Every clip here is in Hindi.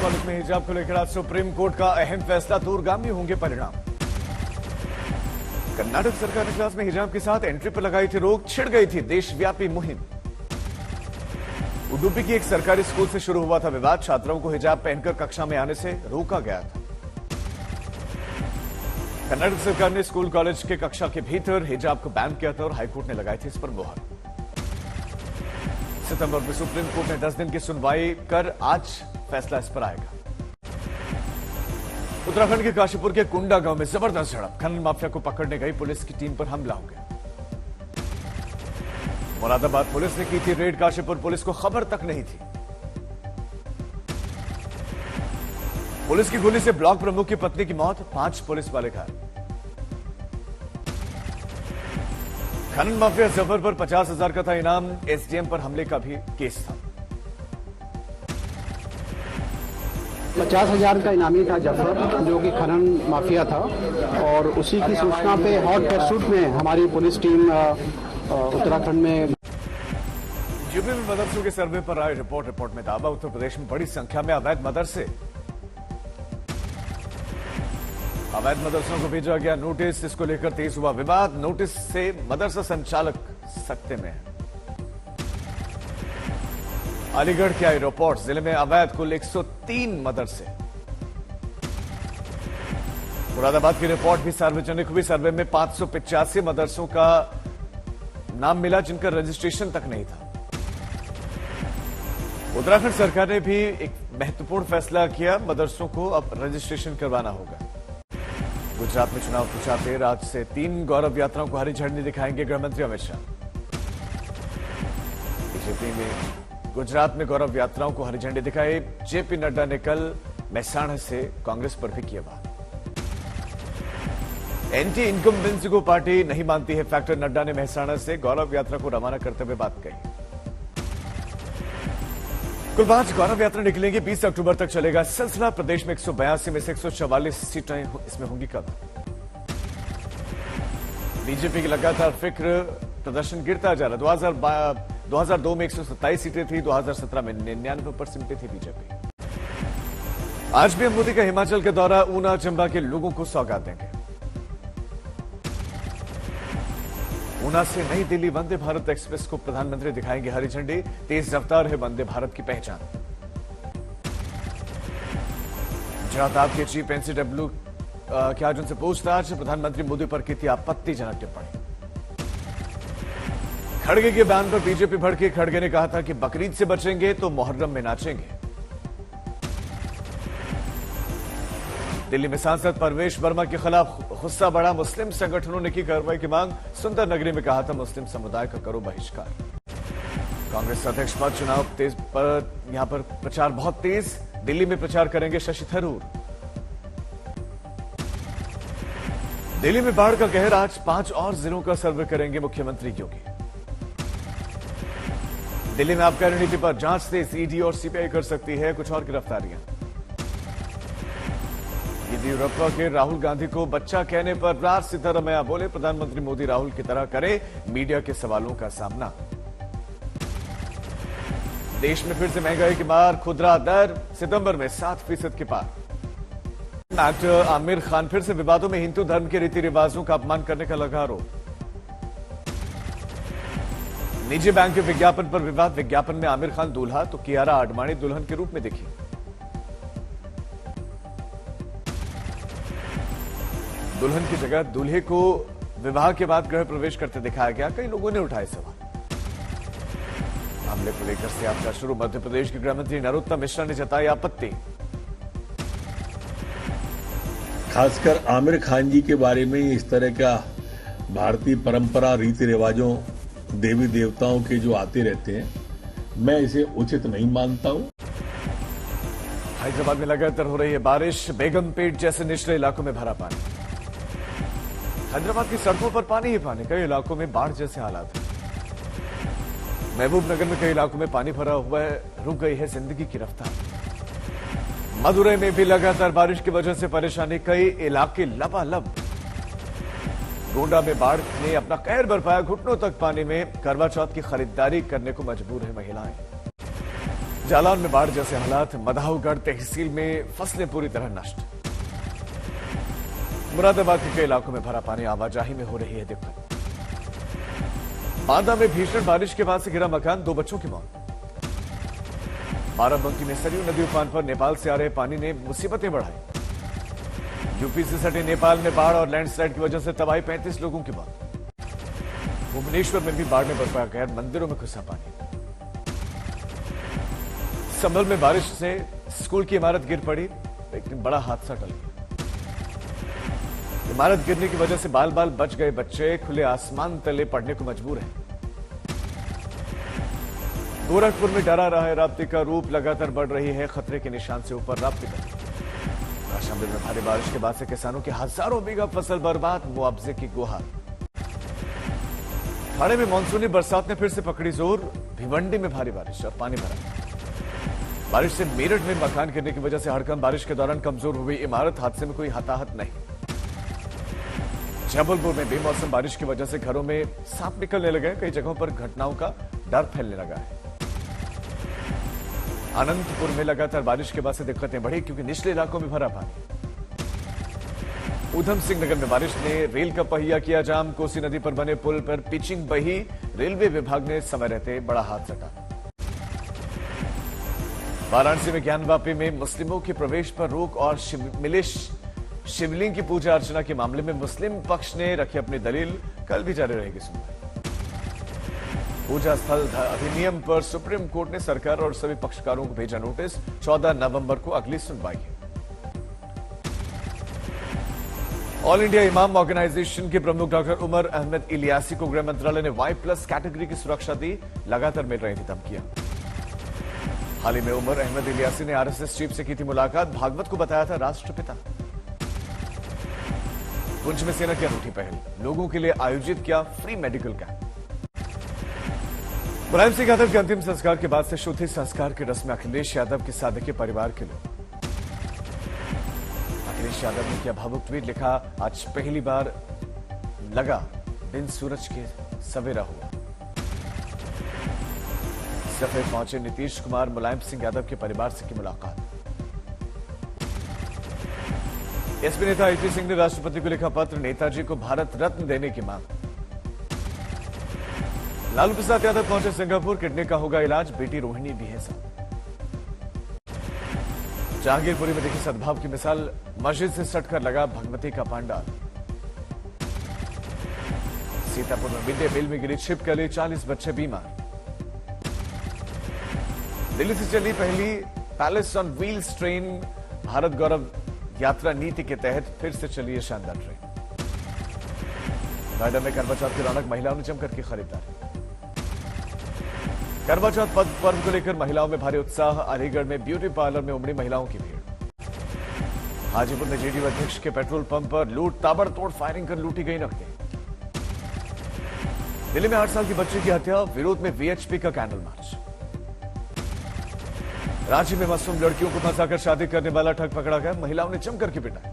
कॉलेज में हिजाब को लेकर आज सुप्रीम कोर्ट का अहम फैसला, दूरगामी होंगे परिणाम। कर्नाटक सरकार ने क्लास में हिजाब के साथ एंट्री पर लगाई थी रोक, छिड़ गई थी देशव्यापी मुहिम। उडुपी की एक सरकारी स्कूल से शुरू हुआ था विवाद, छात्राओं को हिजाब पहनकर कक्षा में आने से रोका गया था। कर्नाटक सरकार ने स्कूल कॉलेज के कक्षा के भीतर हिजाब को बैन किया था और हाईकोर्ट ने लगाई थी इस पर मोहर। सितंबर में सुप्रीम कोर्ट ने 10 दिन की सुनवाई कर आज फैसला इस पर आएगा। उत्तराखंड के काशीपुर के कुंडा गांव में जबरदस्त झड़प, खनन माफिया को पकड़ने गई पुलिस की टीम पर हमला हो गया। मुरादाबाद पुलिस ने की थी रेड, काशीपुर पुलिस को खबर तक नहीं थी। पुलिस की गोली से ब्लॉक प्रमुख की पत्नी की मौत, 5 पुलिस वाले घायल। खनन माफिया जफर पर 50,000 का था इनाम, एसडीएम पर हमले का भी केस था। 50,000 का इनामी था जफर, जो कि खनन माफिया था, और उसी की सूचना पे हॉट परसूट में हमारी पुलिस टीम उत्तराखंड में। यूपी में मदरसों के सर्वे पर आए रिपोर्ट में दावा, उत्तर प्रदेश में बड़ी संख्या में अवैध मदरसों को भेजा गया नोटिस, इसको लेकर तेज हुआ विवाद। नोटिस से मदरसा संचालक सकते में है। अलीगढ़ के आई रिपोर्ट, जिले में अवैध कुल 103 मदरसे। मुरादाबाद की रिपोर्ट भी सार्वजनिक हुई, सर्वे में 585 मदरसों का नाम मिला जिनका रजिस्ट्रेशन तक नहीं था। उत्तराखंड सरकार ने भी एक महत्वपूर्ण फैसला किया, मदरसों को अब रजिस्ट्रेशन करवाना होगा। गुजरात में चुनाव प्रचार तेज, आज से 3 गौरव यात्राओं को हरी झंडी दिखाएंगे गृहमंत्री अमित शाह। बीजेपी ने गुजरात में गौरव यात्राओं को हरी झंडी दिखाई, जेपी नड्डा ने कल मेहसाणा से कांग्रेस पर भी किया बात। एंटी इनकम्बेंसी को पार्टी नहीं मानती है फैक्टर, नड्डा ने मेहसाणा से गौरव यात्रा को रवाना करते हुए बात कही। कुल 5 गौरव यात्रा निकलेंगी, 20 अक्टूबर तक चलेगा सिलसिला। प्रदेश में 182 में से 144 सीटें इसमें होंगी कवर। बीजेपी की लगातार फिक्र, प्रदर्शन गिरता जा रहा। 2002 में 127 सीटें थी, 2017 में 99% सीटें थी बीजेपी। आज भी मोदी का हिमाचल का दौरा, ऊना चंबा के लोगों को सौगात देंगे। ऊना से नई दिल्ली वंदे भारत एक्सप्रेस को प्रधानमंत्री दिखाएंगे हरी झंडी, तेज रफ्तार है वंदे भारत की पहचान। गुजरात के चीफ एनसीडब्ल्यू के आज उनसे पूछताछ, प्रधानमंत्री मोदी पर की थी आपत्तिजनक टिप्पणी। खड़गे के बयान पर बीजेपी भड़की, खड़गे ने कहा था कि बकरीद से बचेंगे तो मुहर्रम में नाचेंगे। दिल्ली में सांसद परवेश वर्मा के खिलाफ गुस्सा बढ़ा, मुस्लिम संगठनों ने की कार्रवाई की मांग। सुंदर नगरी में कहा था मुस्लिम समुदाय का करो बहिष्कार। कांग्रेस अध्यक्ष पद चुनाव तेज पर, यहां पर प्रचार बहुत तेज, दिल्ली में प्रचार करेंगे शशि थरूर। दिल्ली में बाढ़ का कहर, आज 5 और जिलों का सर्वे करेंगे मुख्यमंत्री योगी। दिल्ली में आबकारी नीति पर जांच तेज, ईडी और सीबीआई कर सकती है कुछ और गिरफ्तारियां। येदियुरप्पा के राहुल गांधी को बच्चा कहने पर राज सिद्धारमैया बोले, प्रधानमंत्री मोदी राहुल की तरह करे मीडिया के सवालों का सामना। देश में फिर से महंगाई की मार, खुदरा दर सितंबर में 7% के पार। एक्टर आमिर खान फिर से विवादों में, हिंदू धर्म के रीति रिवाजों का अपमान करने का लगा आरोप। निजी बैंक के विज्ञापन पर विवाद, विज्ञापन में आमिर खान दूल्हा तो कियारा आडवाणी दुल्हन के रूप में दिखी। दुल्हन की जगह दूल्हे को विवाह के बाद गृह प्रवेश करते दिखाया गया, कई लोगों ने उठाए सवाल। मामले को लेकर से यात्रा शुरू, मध्य प्रदेश के गृहमंत्री नरोत्तम मिश्रा ने जताई आपत्ति। खासकर आमिर खान जी के बारे में इस तरह का भारतीय परंपरा, रीति रिवाजों, देवी देवताओं के जो आते रहते हैं, मैं इसे उचित नहीं मानता हूं। हैदराबाद में लगातार हो रही है बारिश, बेगमपेट जैसे निचले इलाकों में भरा पानी। हैदराबाद की सड़कों पर पानी ही पानी, कई इलाकों में बाढ़ जैसे हालात हैं। महबूब नगर में कई इलाकों में पानी भरा हुआ है, रुक गई है जिंदगी की रफ्तार। मदुरई में भी लगातार बारिश की वजह से परेशानी, कई इलाके लबालब। गोंडा में बाढ़ ने अपना कहर बरपाया, घुटनों तक पानी में, करवा चौथ की खरीदारी करने को मजबूर है महिलाएं। जालौन में बाढ़ जैसे हालात, मधाऊगढ़ तहसील में फसलें पूरी तरह नष्ट। मुरादाबाद के कई इलाकों में भरा पानी, आवाजाही में हो रही है दिक्कत। बांदा में भीषण बारिश के बाद से गिरा मकान, 2 बच्चों की मौत। बाराबंकी में सरयू नदी उफान पर, नेपाल से आ रहे पानी ने मुसीबतें बढ़ाई। यूपी से सटे नेपाल में बाढ़ और लैंडस्लाइड की वजह से तबाही, 35 लोगों की मौत। भुवनेश्वर में भी बाढ़ ने बरपाया कहर, मंदिरों में घुसा पानी। संभल में बारिश से स्कूल की इमारत गिर पड़ी, लेकिन बड़ा हादसा टल गया। इमारत गिरने की वजह से बाल बाल बच गए बच्चे खुले आसमान तले पड़ने को मजबूर हैं। गोरखपुर में डरा रहा है राप्ती का रूप, लगातार बढ़ रही है खतरे के निशान से ऊपर राप्ती नदी। कौशाम्बी में भारी बारिश के बाद से किसानों की हजारों बीघा फसल बर्बाद, मुआवजे की गुहार। ठाणे में मानसूनी बरसात ने फिर से पकड़ी जोर, भिवंडी में भारी बारिश और पानी भरा। बारिश से मेरठ में मकान गिरने की वजह से हड़कंप, बारिश के दौरान कमजोर हुई इमारत, हादसे में कोई हताहत नहीं। जबलपुर में बेमौसम बारिश की वजह से घरों में सांप निकलने लगे, कई जगहों पर घटनाओं का डर फैलने लगा है। अनंतपुर में लगातार बारिश के बाद से दिक्कतें बढ़ी, क्योंकि निचले इलाकों में भरा पानी। उधम सिंह नगर में बारिश ने रेल का पहिया किया जाम, कोसी नदी पर बने पुल पर पिचिंग बही, रेलवे विभाग ने समय रहते बड़ा हाथ सटा। वाराणसी में ज्ञानवापी में मुस्लिमों के प्रवेश पर रोक और शिवलिंग की पूजा अर्चना के मामले में मुस्लिम पक्ष ने रखी अपनी दलील, कल भी जारी रहेगी सुनवाई। पूजा स्थल अधिनियम पर सुप्रीम कोर्ट ने सरकार और सभी पक्षकारों को भेजा नोटिस, 14 नवंबर को अगली सुनवाई है। ऑल इंडिया इमाम ऑर्गेनाइजेशन के प्रमुख डॉक्टर उमर अहमद इलियासी को गृह मंत्रालय ने Y+ कैटेगरी की सुरक्षा दी, लगातार मिल रही थी धमकियां। हाल ही में उमर अहमद इलियासी ने आरएसएस चीफ से की थी मुलाकात, भागवत को बताया था राष्ट्रपिता। पुंछ में सेना की अनूठी पहल, लोगों के लिए आयोजित किया free medical camp. Mulayam Singh Yadav के अंतिम संस्कार के बाद से शुद्धि संस्कार की रस्म अखिलेश यादव के सादे परिवार के लोग। अखिलेश यादव ने किया भावुक ट्वीट, लिखा, आज पहली बार लगा दिन सूरज के सवेरा हुआ। सफेद पहुंचे नीतीश कुमार, मुलायम सिंह यादव के परिवार से की मुलाकात। एसपी नेता आईपी सिंह ने राष्ट्रपति को लिखा पत्र, नेताजी को भारत रत्न देने की मांग। लालू प्रसाद यादव पहुंचे सिंगापुर, किडनी का होगा इलाज, बेटी रोहिणी भी है साथ। जहांगीरपुरी में देखी सद्भाव की मिसाल, मस्जिद से सटकर लगा भगवती का पंडाल। सीतापुर में मिड डे मील में गिरी छिपकली, 40 बच्चे बीमार। दिल्ली से चली पहली palace on wheels train, Bharat Gaurav यात्रा नीति के तहत फिर से चली है शानदार ट्रेन। नोएडा में करवा चौथ की रौनक, महिलाओं ने जमकर की खरीदारी। करवा चौथ पर्व को लेकर महिलाओं में भारी उत्साह, अलीगढ़ में ब्यूटी पार्लर में उमड़ी महिलाओं की भीड़। हाजीपुर में जेडीयू अध्यक्ष के पेट्रोल पंप पर लूट, ताबड़तोड़ फायरिंग कर लूटी गई नकदी। दिल्ली में 8 साल की बच्ची की हत्या, विरोध में वीएचपी का कैंडल मार्च। रांची में मासूम लड़कियों को फंसाकर शादी करने वाला ठग पकड़ा गया, महिलाओं ने जमकर की पिटाई।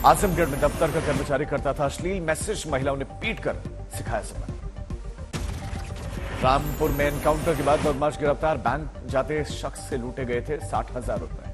आजमगढ़ में दफ्तर का कर्मचारी करता था अश्लील मैसेज, महिलाओं ने पीट कर सिखाया सबक। रामपुर में एनकाउंटर के बाद बदमाश गिरफ्तार, बैंक जाते शख्स से लूटे गए थे 60,000 रुपए।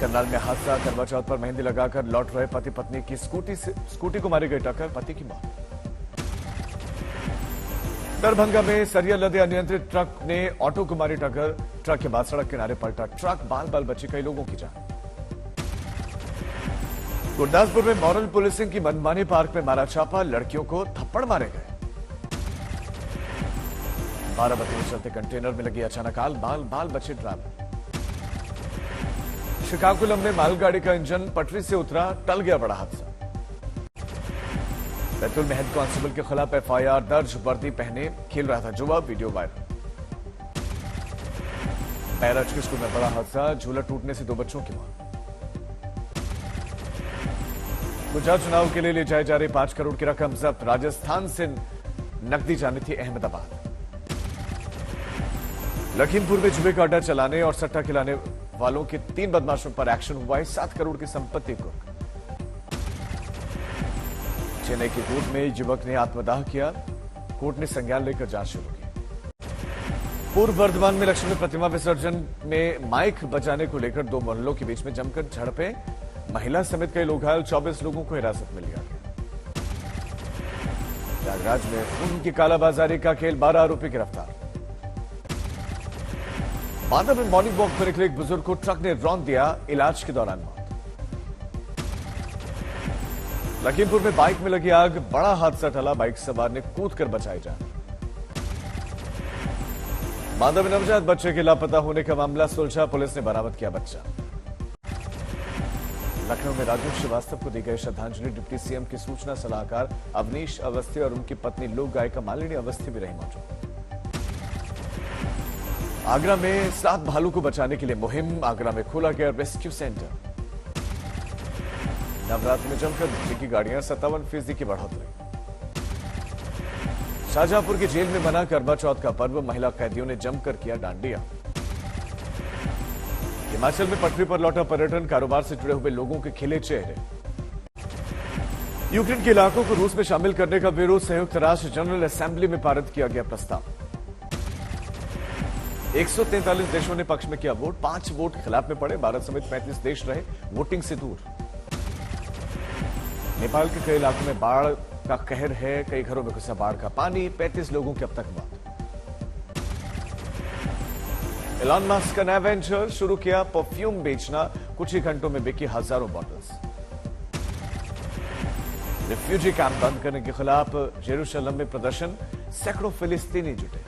करनाल में हादसा, करवा चौथ पर मेहंदी लगाकर लौट रहे पति पत्नी की स्कूटी को मारी गई टक्कर, पति की मौत। दरभंगा में सरिया लदे अनियंत्रित ट्रक ने ऑटो को मारी टक्कर, ट्रक के बाद सड़क किनारे पलटा ट्रक, बाल बाल बची कई लोगों की जान। गुरदासपुर में मॉरल पुलिसिंग की मनमानी, पार्क में मारा छापा, लड़कियों को थप्पड़ मारे गए। बाराबंकी में चलते कंटेनर में लगी अचानक आग, बाल बाल बचे ड्राइवर। श्रीकाकुलम में मालगाड़ी का इंजन पटरी से उतरा, टल गया बड़ा हादसा। बैतूल में हेड कांस्टेबल के खिलाफ एफआईआर दर्ज, वर्दी पहने खेल रहा था जुआ, वीडियो वायरल। बैराज के स्कूल में बड़ा हादसा, झूला टूटने से 2 बच्चों की मौत। गुजरात चुनाव के लिए ले जाए जा रही 5 करोड़ की रकम जब्त, राजस्थान से नकदी जानी थी अहमदाबाद। लखीमपुर में जुए का अड्डा चलाने और सट्टा खिलाने वालों के 3 बदमाशों पर एक्शन हुआ है, 7 करोड़ की संपत्ति को। चेन्नई की कोर्ट में युवक ने आत्मदाह किया, कोर्ट ने संज्ञान लेकर जांच शुरू की। पूर्व बर्धमान में लक्ष्मी प्रतिमा विसर्जन में माइक बजाने को लेकर दो मोहल्लों के बीच में जमकर झड़पें, महिला समेत कई लोग घायल, 24 लोगों को हिरासत में लिया गया। प्रयागराज में खून की कालाबाजारी का खेल, 12 आरोपी गिरफ्तार। बांदा में मॉर्निंग वॉक पर निकले एक बुजुर्ग को ट्रक ने रौंद दिया, इलाज के दौरान मौत। लखीमपुर में बाइक में लगी आग, बड़ा हादसा टला, बाइक सवार ने कूदकर बचाई जान। बांदा में नवजात बच्चे के लापता होने का मामला सुलझा, पुलिस ने बरामद किया बच्चा। लखनऊ में राजू श्रीवास्तव को दी गई श्रद्धांजलि, डिप्टी सीएम के सूचना सलाहकार अवनीश अवस्थी और उनकी पत्नी लोक गायिका मालिनी अवस्थी भी रही मौजूद। आगरा में 7 भालू को बचाने के लिए मुहिम, आगरा में खोला गया रेस्क्यू सेंटर। नवरात्र में जमकर बिजली की गाड़ियां, 57% की बढ़ोतरी। शाहजहांपुर की जेल में मना करवा चौथ का पर्व, महिला कैदियों ने जमकर किया डांडिया। हिमाचल में पटरी पर लौटा पर्यटन, कारोबार से जुड़े हुए लोगों के खिले चेहरे। यूक्रेन के इलाकों को रूस में शामिल करने का विरोध, संयुक्त राष्ट्र जनरल असेंबली में पारित किया गया प्रस्ताव। 143 देशों ने पक्ष में किया वोट, 5 वोट खिलाफ में पड़े, भारत समेत 35 देश रहे वोटिंग से दूर। नेपाल के कई इलाकों में बाढ़ का कहर है, कई घरों में घुसा बाढ़ का पानी, 35 लोगों की अब तक मौत। एलन मस्क का नया वेंचर शुरू किया, परफ्यूम बेचना, कुछ ही घंटों में बिकी हजारों बॉटल्स। रिफ्यूजी कैंप बंद करने के खिलाफ जेरूशलम में प्रदर्शन, सैकड़ों फिलिस्तीनी जुटे।